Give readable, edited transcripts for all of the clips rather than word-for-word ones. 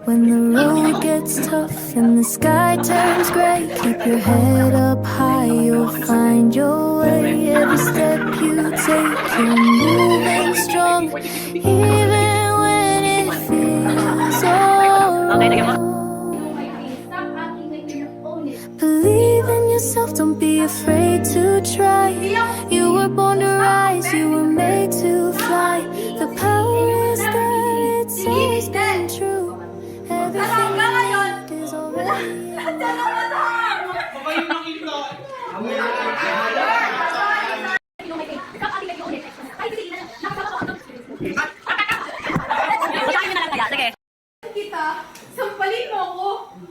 When the road gets tough and the sky turns gray, keep your head up high, you'll find your way. Every step you take, you're moving strong, even when it feels alright. Believe in yourself, don't be afraid to try. You were born to rise, you were made to fly. The power is there, it's always been true. Everything you need is already kita, sampalin mo ako,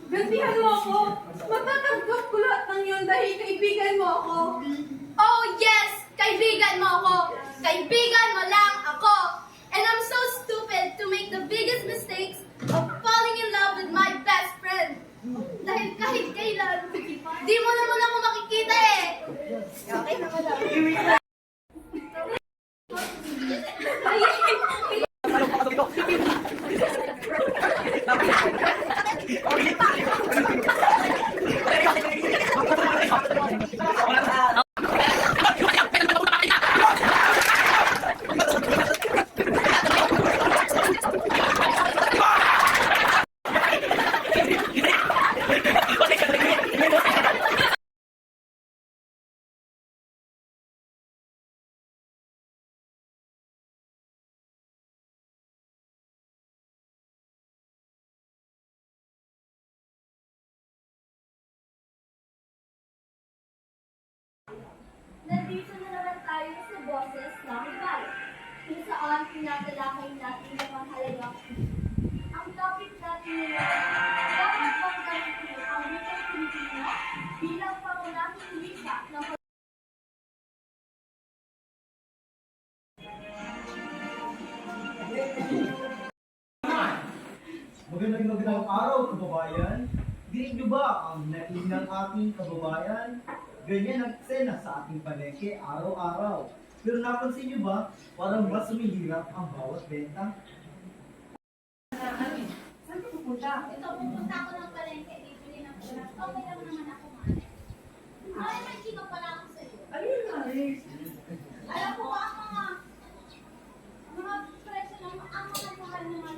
gantihan mo ako, matatanggap ko lahat ng yun dahil kaibigan mo ako. Oh yes! Kaibigan mo ako! Kaibigan mo lang ako! And I'm so stupid to make the biggest mistakes of falling in love with my best friend. Dahil kahit kailan, di mo naman ako makikita eh! Okay naman lang. Nandito na naman tayo sa boses ng Bible, kung saan tinatalakay natin ang mahalagang ang topic natin ngayon, dapat bang gamitin ang wikang Pilipino bilang pangunahing wika ng Magandang araw, kababayan. Dinig niyo ba ang naing ng ating kababayan? Ganyan ang eksena sa ating palengke araw-araw. Pero napansin niyo ba, parang mas sumihirap ang bawat benta? Saan ka pupunta? Ito, pupunta ako ng palengke, bibili ng ulam. Okay lang naman ako, mane. Ay, may chika pala ako sa iyo. Ano yun, Maris? Alam ko ba ang mga presyo ng ang mga mahal naman.